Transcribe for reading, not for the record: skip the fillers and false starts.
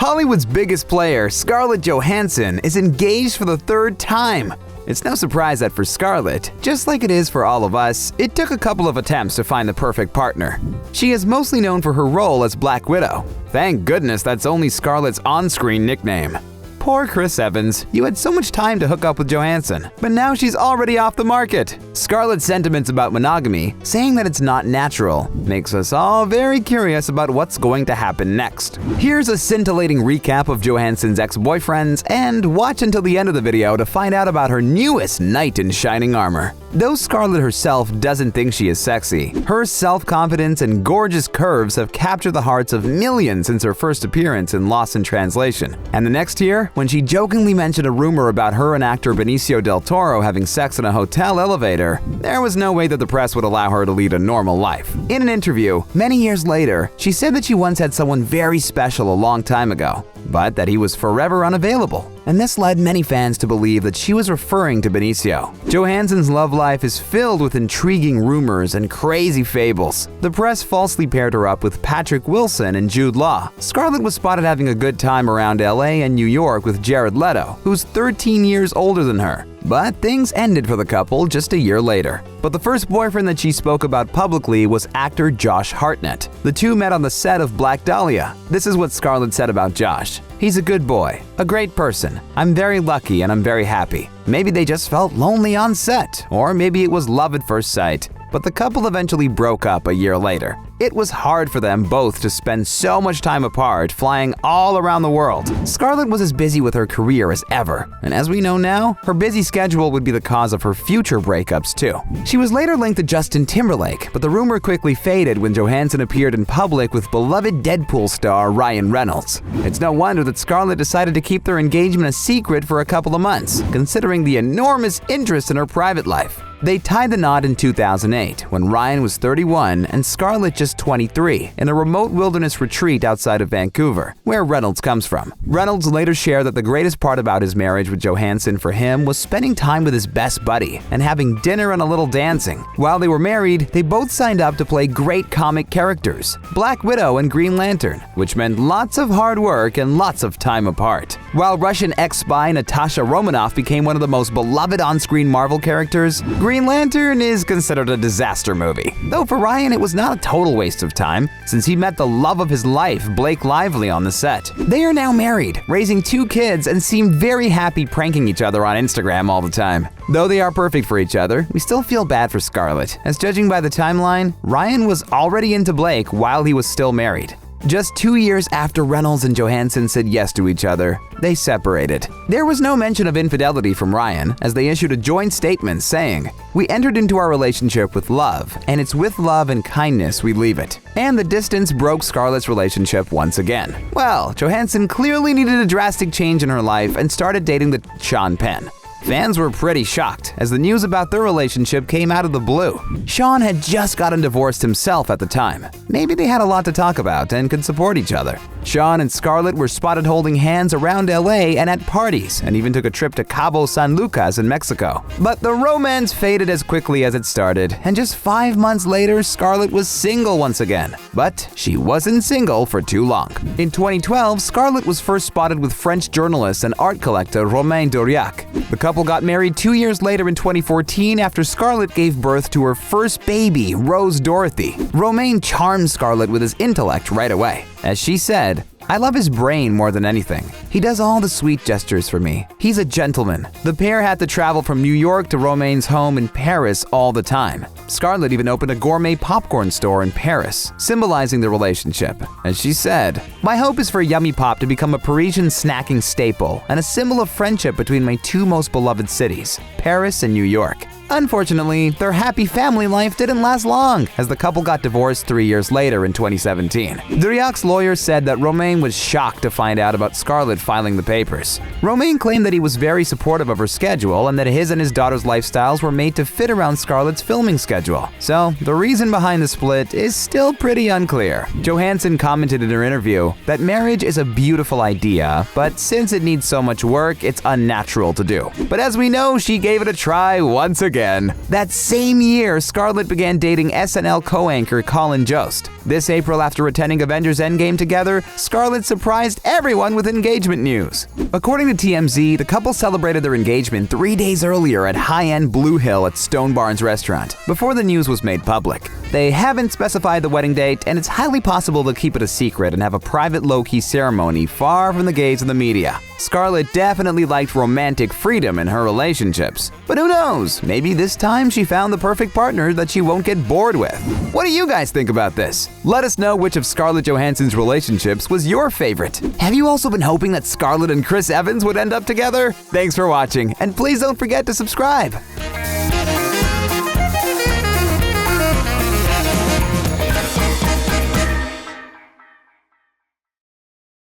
Hollywood's biggest player, Scarlett Johansson, is engaged for the third time. It's no surprise that for Scarlett, just like it is for all of us, it took a couple of attempts to find the perfect partner. She is mostly known for her role as Black Widow. Thank goodness that's only Scarlett's on-screen nickname. Poor Chris Evans, you had so much time to hook up with Johansson, but now she's already off the market. Scarlett's sentiments about monogamy, saying that it's not natural, makes us all very curious about what's going to happen next. Here's a scintillating recap of Johansson's ex-boyfriends, and watch until the end of the video to find out about her newest knight in shining armor. Though Scarlett herself doesn't think she is sexy, her self-confidence and gorgeous curves have captured the hearts of millions since her first appearance in Lost in Translation. And the next year, when she jokingly mentioned a rumor about her and actor Benicio del Toro having sex in a hotel elevator, there was no way that the press would allow her to lead a normal life. In an interview, many years later, she said that she once had someone very special a long time ago, but that he was forever unavailable. And this led many fans to believe that she was referring to Benicio. Johansson's love life is filled with intriguing rumors and crazy fables. The press falsely paired her up with Patrick Wilson and Jude Law. Scarlett was spotted having a good time around LA and New York with Jared Leto, who's 13 years older than her. But things ended for the couple just a year later. But the first boyfriend that she spoke about publicly was actor Josh Hartnett. The two met on the set of Black Dahlia. This is what Scarlett said about Josh. "He's a good boy, a great person. I'm very lucky and I'm very happy. Maybe they just felt lonely on set, or maybe it was love at first sight." But the couple eventually broke up a year later. It was hard for them both to spend so much time apart, flying all around the world. Scarlett was as busy with her career as ever, and as we know now, her busy schedule would be the cause of her future breakups too. She was later linked to Justin Timberlake, but the rumor quickly faded when Johansson appeared in public with beloved Deadpool star Ryan Reynolds. It's no wonder that Scarlett decided to keep their engagement a secret for a couple of months, considering the enormous interest in her private life. They tied the knot in 2008, when Ryan was 31 and Scarlett just 23, in a remote wilderness retreat outside of Vancouver, where Reynolds comes from. Reynolds later shared that the greatest part about his marriage with Johansson for him was spending time with his best buddy and having dinner and a little dancing. While they were married, they both signed up to play great comic characters, Black Widow and Green Lantern, which meant lots of hard work and lots of time apart. While Russian ex-spy Natasha Romanoff became one of the most beloved on-screen Marvel characters, Green Lantern is considered a disaster movie. Though for Ryan, it was not a total waste of time, since he met the love of his life, Blake Lively, on the set. They are now married, raising 2 kids, and seem very happy pranking each other on Instagram all the time. Though they are perfect for each other, we still feel bad for Scarlett, as judging by the timeline, Ryan was already into Blake while he was still married. Just 2 years after Reynolds and Johansson said yes to each other, they separated. There was no mention of infidelity from Ryan, as they issued a joint statement saying, "We entered into our relationship with love, and it's with love and kindness we leave it." And the distance broke Scarlett's relationship once again. Well, Johansson clearly needed a drastic change in her life and started dating the Sean Penn. Fans were pretty shocked as the news about their relationship came out of the blue. Sean had just gotten divorced himself at the time. Maybe they had a lot to talk about and could support each other. Sean and Scarlett were spotted holding hands around LA and at parties, and even took a trip to Cabo San Lucas in Mexico. But the romance faded as quickly as it started, and just 5 months later, Scarlett was single once again. But she wasn't single for too long. In 2012, Scarlett was first spotted with French journalist and art collector Romain Dauriac. The couple got married 2 years later in 2014 after Scarlett gave birth to her first baby, Rose Dorothy. Romain charmed Scarlett with his intellect right away. As she said, "I love his brain more than anything. He does all the sweet gestures for me. He's a gentleman." The pair had to travel from New York to Romain's home in Paris all the time. Scarlett even opened a gourmet popcorn store in Paris, symbolizing the relationship. As she said, "My hope is for Yummy Pop to become a Parisian snacking staple and a symbol of friendship between my 2 most beloved cities, Paris and New York." Unfortunately, their happy family life didn't last long, as the couple got divorced 3 years later in 2017. Dauriac's lawyer said that Romain was shocked to find out about Scarlett filing the papers. Romain claimed that he was very supportive of her schedule and that his and his daughter's lifestyles were made to fit around Scarlett's filming schedule. So, the reason behind the split is still pretty unclear. Johansson commented in her interview that marriage is a beautiful idea, but since it needs so much work, it's unnatural to do. But as we know, she gave it a try once again. That same year, Scarlett began dating SNL co-anchor Colin Jost. This April, after attending Avengers Endgame together, Scarlett surprised everyone with engagement news. According to TMZ, the couple celebrated their engagement 3 days earlier at high-end Blue Hill at Stone Barns restaurant, before the news was made public. They haven't specified the wedding date, and it's highly possible they'll keep it a secret and have a private low-key ceremony far from the gaze of the media. Scarlett definitely liked romantic freedom in her relationships. But who knows, maybe this time she found the perfect partner that she won't get bored with. What do you guys think about this? Let us know which of Scarlett Johansson's relationships was your favorite. Have you also been hoping that Scarlett and Chris Evans would end up together? Thanks for watching, and please don't forget to subscribe.